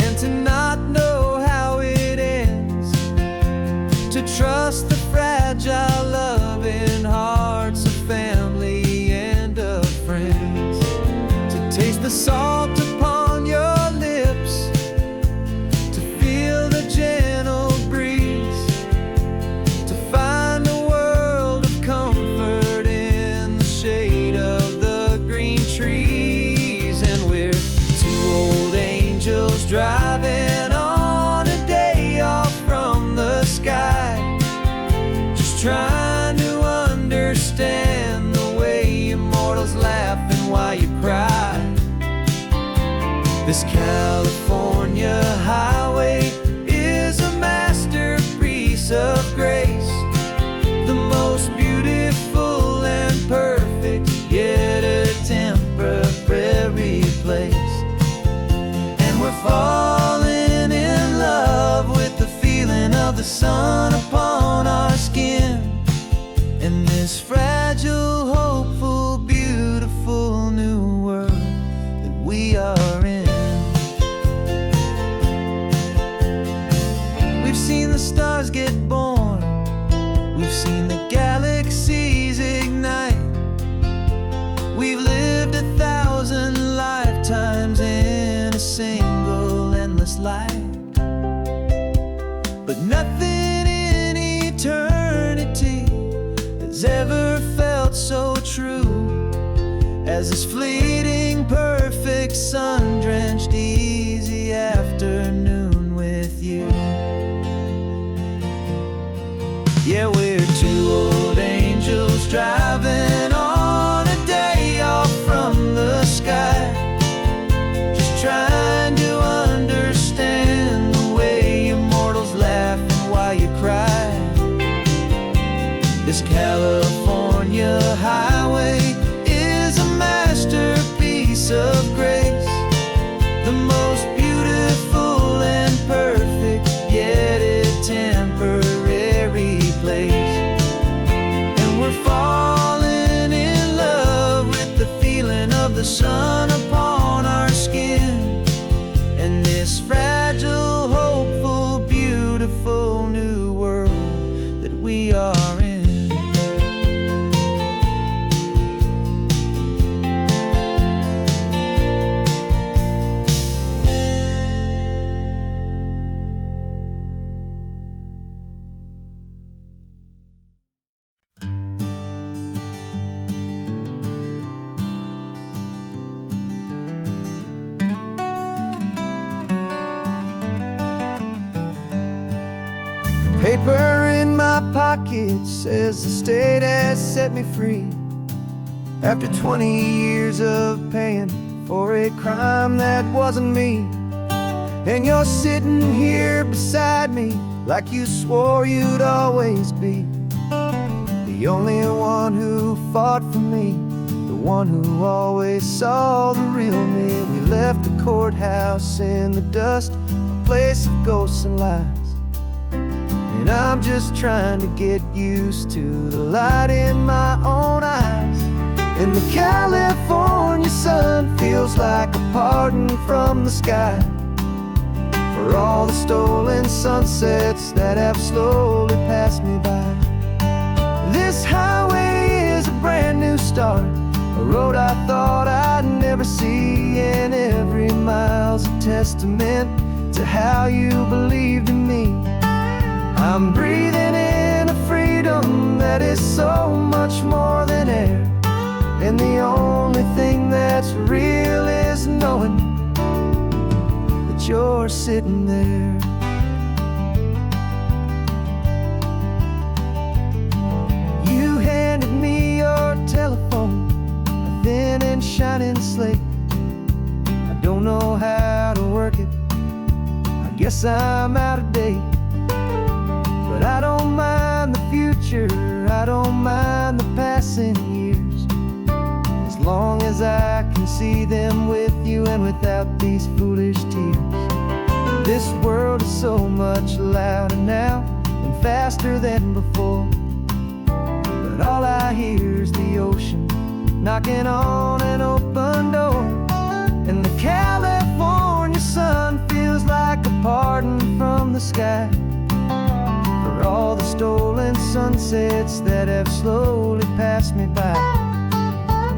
and to not know how it ends, to trust the fragile loving hearts of family and of friends, to taste the salt upon your lips, to feel the gentle breeze, to find a world of comfort in the shade of the green trees. And we're 2 old angels driving on a day off from the sky, just trying to understand the way you mortals laugh and why you cry. This California highway is a masterpiece of grace, the most beautiful and perfect, yet a temporary place. And we're falling in love with the feeling of the sun upon our skin, in this fragile, hopeful, beautiful new world that we are in. We've seen the stars get born, we've seen the galaxies ignite, we've lived 1,000 lifetimes in a single endless life. But nothing in eternity has ever felt so true as this fleeting, perfect, sun-drenched, easy afternoon. afternoon with you. Yeah, we're two old angels driving on a day off from the sky, just trying to understand the way you mortals laugh and why you cry. This California highway is a masterpiece of grace, the most beautiful and perfect, yet a temporary place. And we're falling in love with the feeling of the sun upon our skin, and this fragile, hopeful, beautiful new world that we are in. Paper in my pocket says the state has set me free, after 20 years of paying for a crime that wasn't me. And you're sitting here beside me like you swore you'd always be, the only one who fought for me, the one who always saw the real me. We left the courthouse in the dust, a place of ghosts and lies, and I'm just trying to get used to the light in my own eyes. And the California sun feels like a pardon from the sky for all the stolen sunsets that have slowly passed me by. This highway is a brand new start, a road I thought I'd never see, and every mile's a testament to how you believed in me. I'm breathing in a freedom that is so much more than air, and the only thing that's real is knowing that you're sitting there. You handed me your telephone, a thin and shining slate. I don't know how to work it, I guess I'm out of date. But I don't mind the future, I don't mind the passing years, as long as I can see them with you and without these foolish tears. This world is so much louder now and faster than before, but all I hear is the ocean knocking on an open door. And the California sun feels like a pardon from the sky for all the stolen sunsets that have slowly passed me by.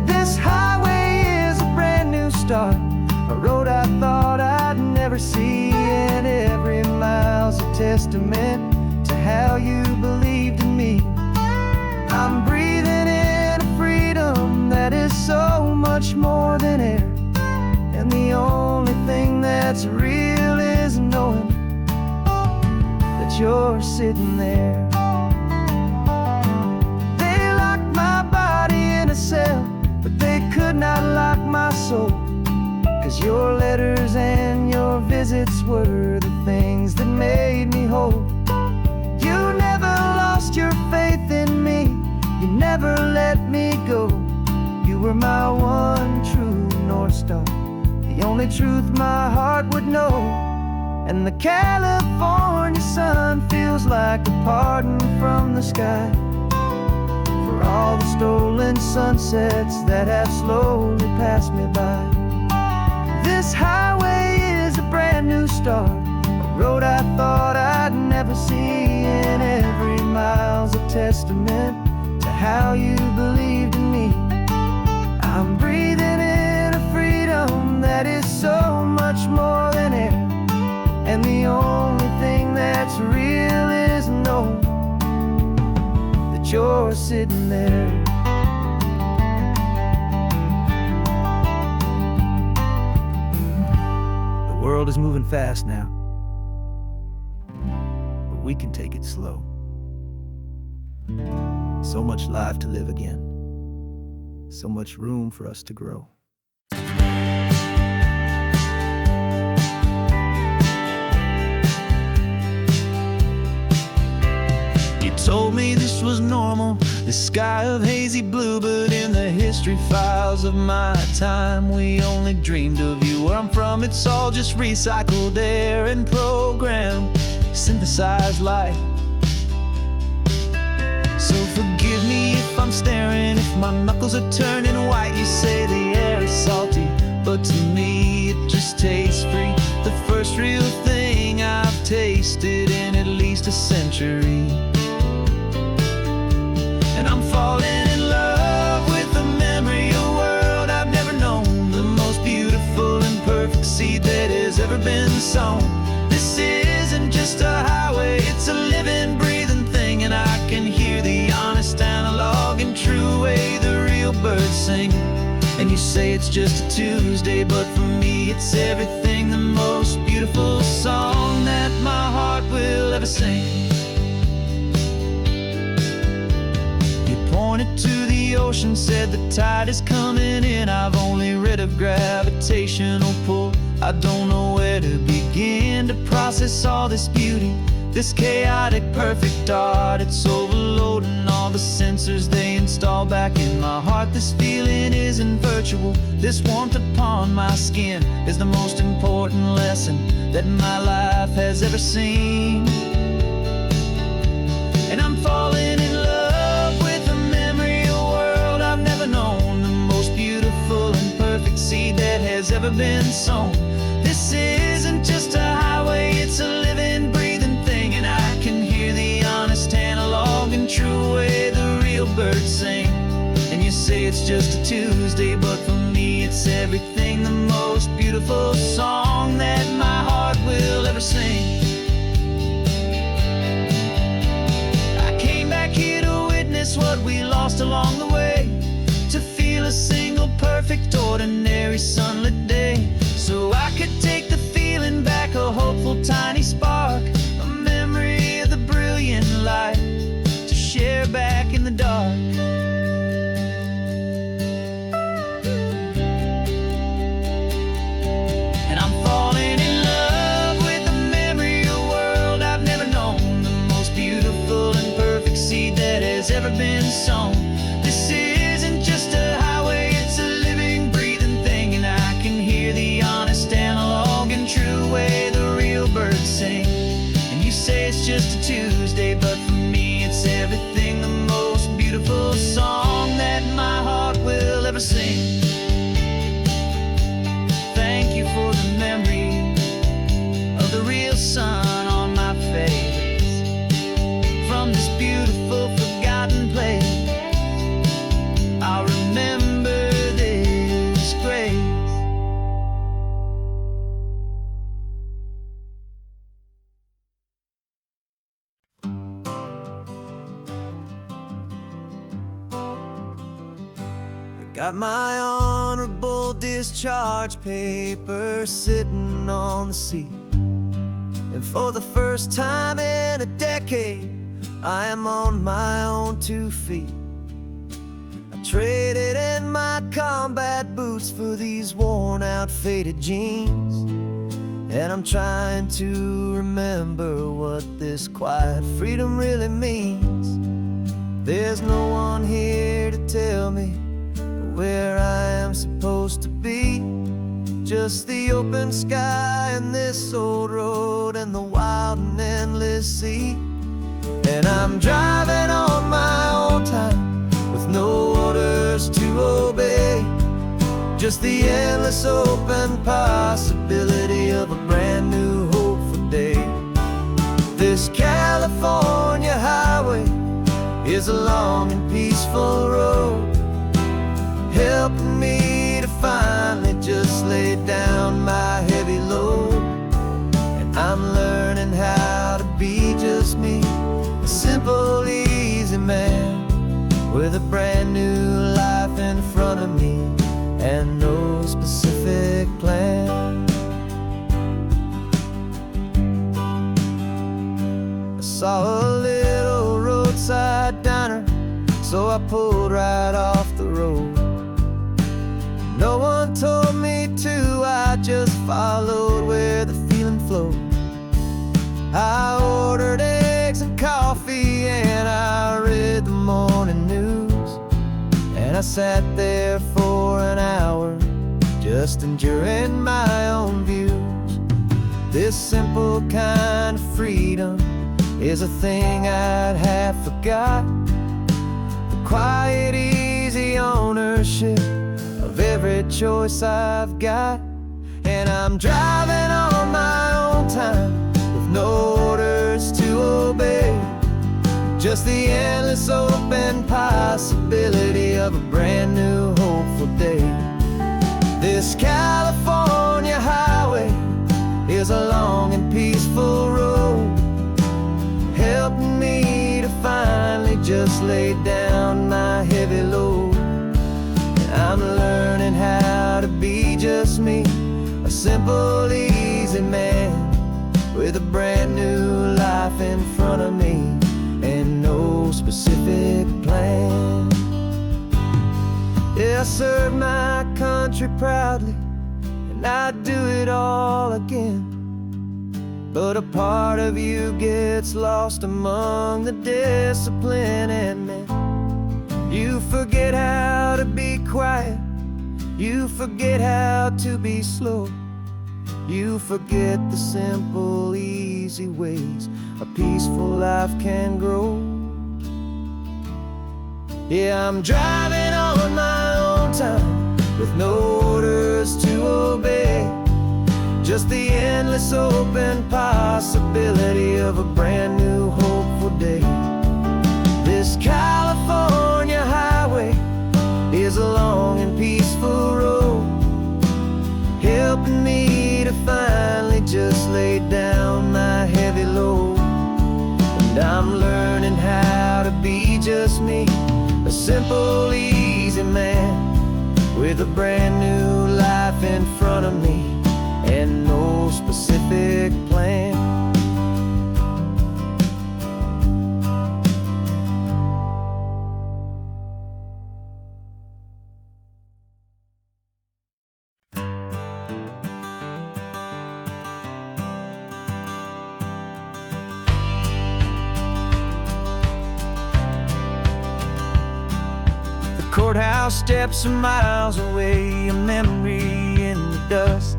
This highway is a brand new start, a road I thought I'd never see, and every mile's a testament to how you believed in me. I'm breathing in a freedom that is so much more than air, and the only thing that's real is knowing that you're sitting there. They locked my body in a cell, but they could not lock my soul, 'cause your letters and your visits were the things that made me whole. You never lost your faith in me, you never let me go. You were my one true North Star, the only truth my heart would know. And the California sun feels like a pardon from the sky for all the stolen sunsets that have slowly passed me by. This highway is a brand new start, a road I thought I'd never see, and every mile's a testament to how you believed in me. I'm breathing in a freedom that is so much more than air, and the only thing that's real is knowing that you're sitting there. The world world is moving fast now, but we can take it slow. So much life to live again, so much room for us to grow. Told me this was normal, the sky of hazy blue, but in the history files of my time, we only dreamed of you. Where I'm from, it's all just recycled air and programmed, synthesized light. So forgive me if I'm staring, if my knuckles are turning white. You say the air is salty, but to me it just tastes free. The first real thing I've tasted in at least a century. And I'm falling in love with the memory of a world I've never known, the most beautiful and perfect seed that has ever been sown. This isn't just a highway, it's a living, breathing thing, and I can hear the honest, analog, and true way the real birds sing. And you say it's just a Tuesday, but for me it's everything, the most beautiful song that my heart will ever sing. Pointed to the ocean, said the tide is coming in. I've only read of gravitational pull. I don't know where to begin to process all this beauty, this chaotic, perfect art. It's overloading all the sensors they install back in my heart. This feeling isn't virtual. This warmth upon my skin is the most important lesson that my life has ever seen. And I'm falling in love known, the most beautiful and perfect seed that has ever been sown. This isn't just a highway, it's a living, breathing thing, and I can hear the honest, analog, and true way the real birds sing. And you say it's just a Tuesday, but for me it's everything, the most beautiful song that my heart will ever sing. I came back here to witness what we lost along the way, to feel a single, perfect, ordinary, sunlit day, so I could take the feeling back, a hopeful, tiny spark, a memory of the brilliant light, to share back in the dark. And I'm falling in love with the memory of a world I've never known, the most beautiful and perfect seed that has ever been sown. This isn't just a highway, it's a living, breathing thing, and I can hear the honest, analog, and true way the real birds sing. And you say it's just a Tuesday, but for me it's everything, the most beautiful song that my heart will ever sing. Thank you for the memory of the real sun on my face, from this beautiful, forgotten place. I'll remember this grace. I got my honorable discharge paper sitting on the seat, and for the first time in a decade I am on my own 2 feet. Traded in my combat boots for these worn out, faded jeans, and I'm trying to remember what this quiet freedom really means. There's no one here to tell me where I am supposed to be, just the open sky and this old road and the wild and endless sea. And I'm driving on my own time, with no orders to obey, just the endless open possibility of a brand new hopeful day. This California highway is a long and peaceful road, helping me to finally just lay down my heavy load. And I'm learning how to be just me, a simple, easy man with a brand new life in front of me and no specific plan. Saw a little roadside diner, so I pulled right off the road. No one told me to, I just followed where the feeling flowed. I ordered eggs and coffee and I read the morning news. And I sat there for an hour, just enduring my own views. This simple kind of freedom is a thing I'd have forgot. The quiet, easy ownership of every choice I've got. And I'm driving on my own time, with no orders to obey, just the endless open possibility of a brand new hopeful day. This California highway is a long and peaceful road, helping me to finally just lay down my heavy load. And I'm learning how to be just me, a simple, easy man, with a brand new life in front of me and no specific plan. Yeah, I serve my country proudly, and I'd do it all again. But a part of you gets lost among the discipline, and then you forget how to be quiet, you forget how to be slow, you forget the simple, easy ways a peaceful life can grow. Yeah, I'm driving on my own time, with no orders to obey, just the endless open possibility of a brand new hopeful day. This California highway is a long and peaceful road, helping me to finally just lay down my heavy load. And I'm learning how to be just me, a simple, easy man, with a brand new life in front of me and no specific plan. The courthouse steps are miles away, a memory in the dust.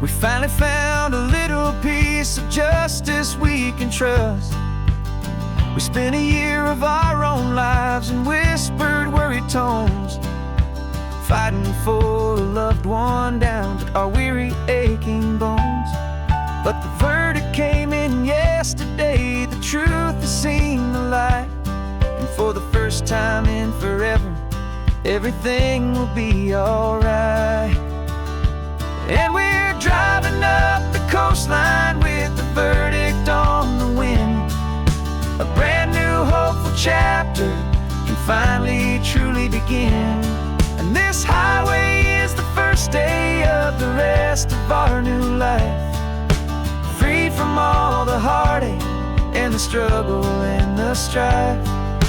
We finally found a little piece of justice we can trust. We spent a year of our own lives in whispered, worried tones, fighting for a loved one down to our weary, aching bones. But the verdict came in yesterday, the truth has seen the light, and for the first time in forever, everything will be alright. And we're driving up the coastline with the verdict on the wind. A brand new hopeful chapter can finally truly begin. And this highway is the first day of the rest of our new life, free from all the heartache and the struggle and the strife.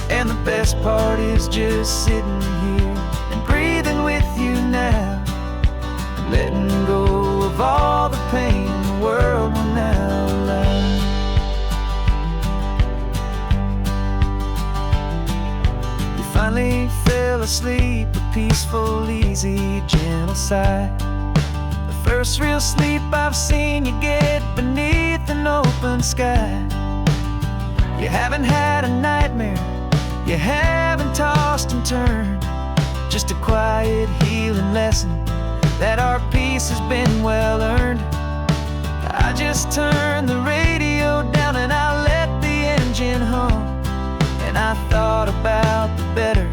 And the best part is just sitting here and breathing with you now, letting go of all the pain the world will now allow. We finally fell asleep, a peaceful, easy, gentle sigh. The first real sleep I've seen you get beneath an open sky. You haven't had a nightmare, you haven't tossed and turned, just a quiet, healing lesson that our peace has been well earned. I just turned the radio down and I let the engine hum, and I thought about the better,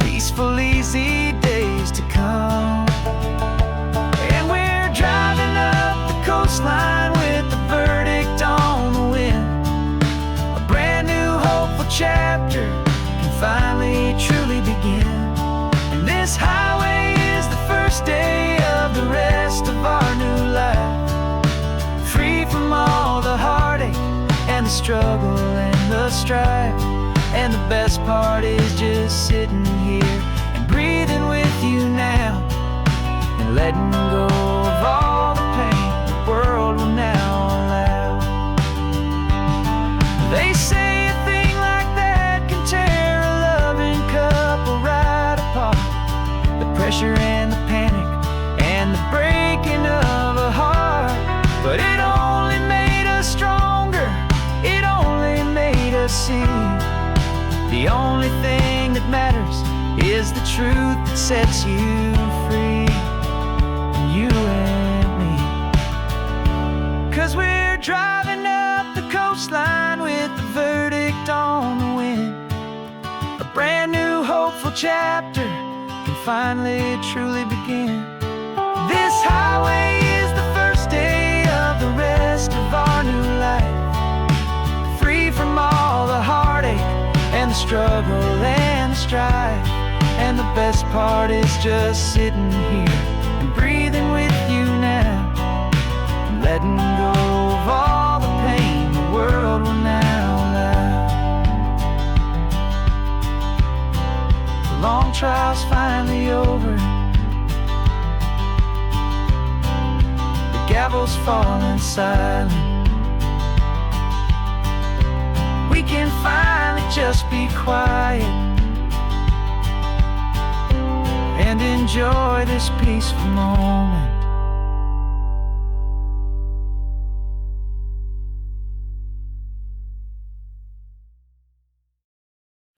peaceful, easy days to come. And we're driving up the coastline with the verdict on the wind. A brand new hopeful chapter can finally truly begin. And this highway is the first day of the rest of our new life, free from all the heartache and the struggle and the strife. And the best part is just sitting here and breathing with you now, and letting go of all the pain the world will now allow. They say a thing like that can tear a loving couple right apart. The pressure and the panic and the breaking of a heart. But it only made us stronger, it only made us see the only thing that matters is the truth that sets you free, you and me. 'Cause we're driving up the coastline with the verdict on the wind. A brand new hopeful chapter can finally truly begin. This highway is the first day of the rest of our new life, free from all the heartache and the struggle and the strife. And the best part is just sitting here and breathing with you now, and letting go of all the pain the world will now allow. The long trial's finally over, the gavel's falling silent. We can finally just be quiet and enjoy this peaceful moment.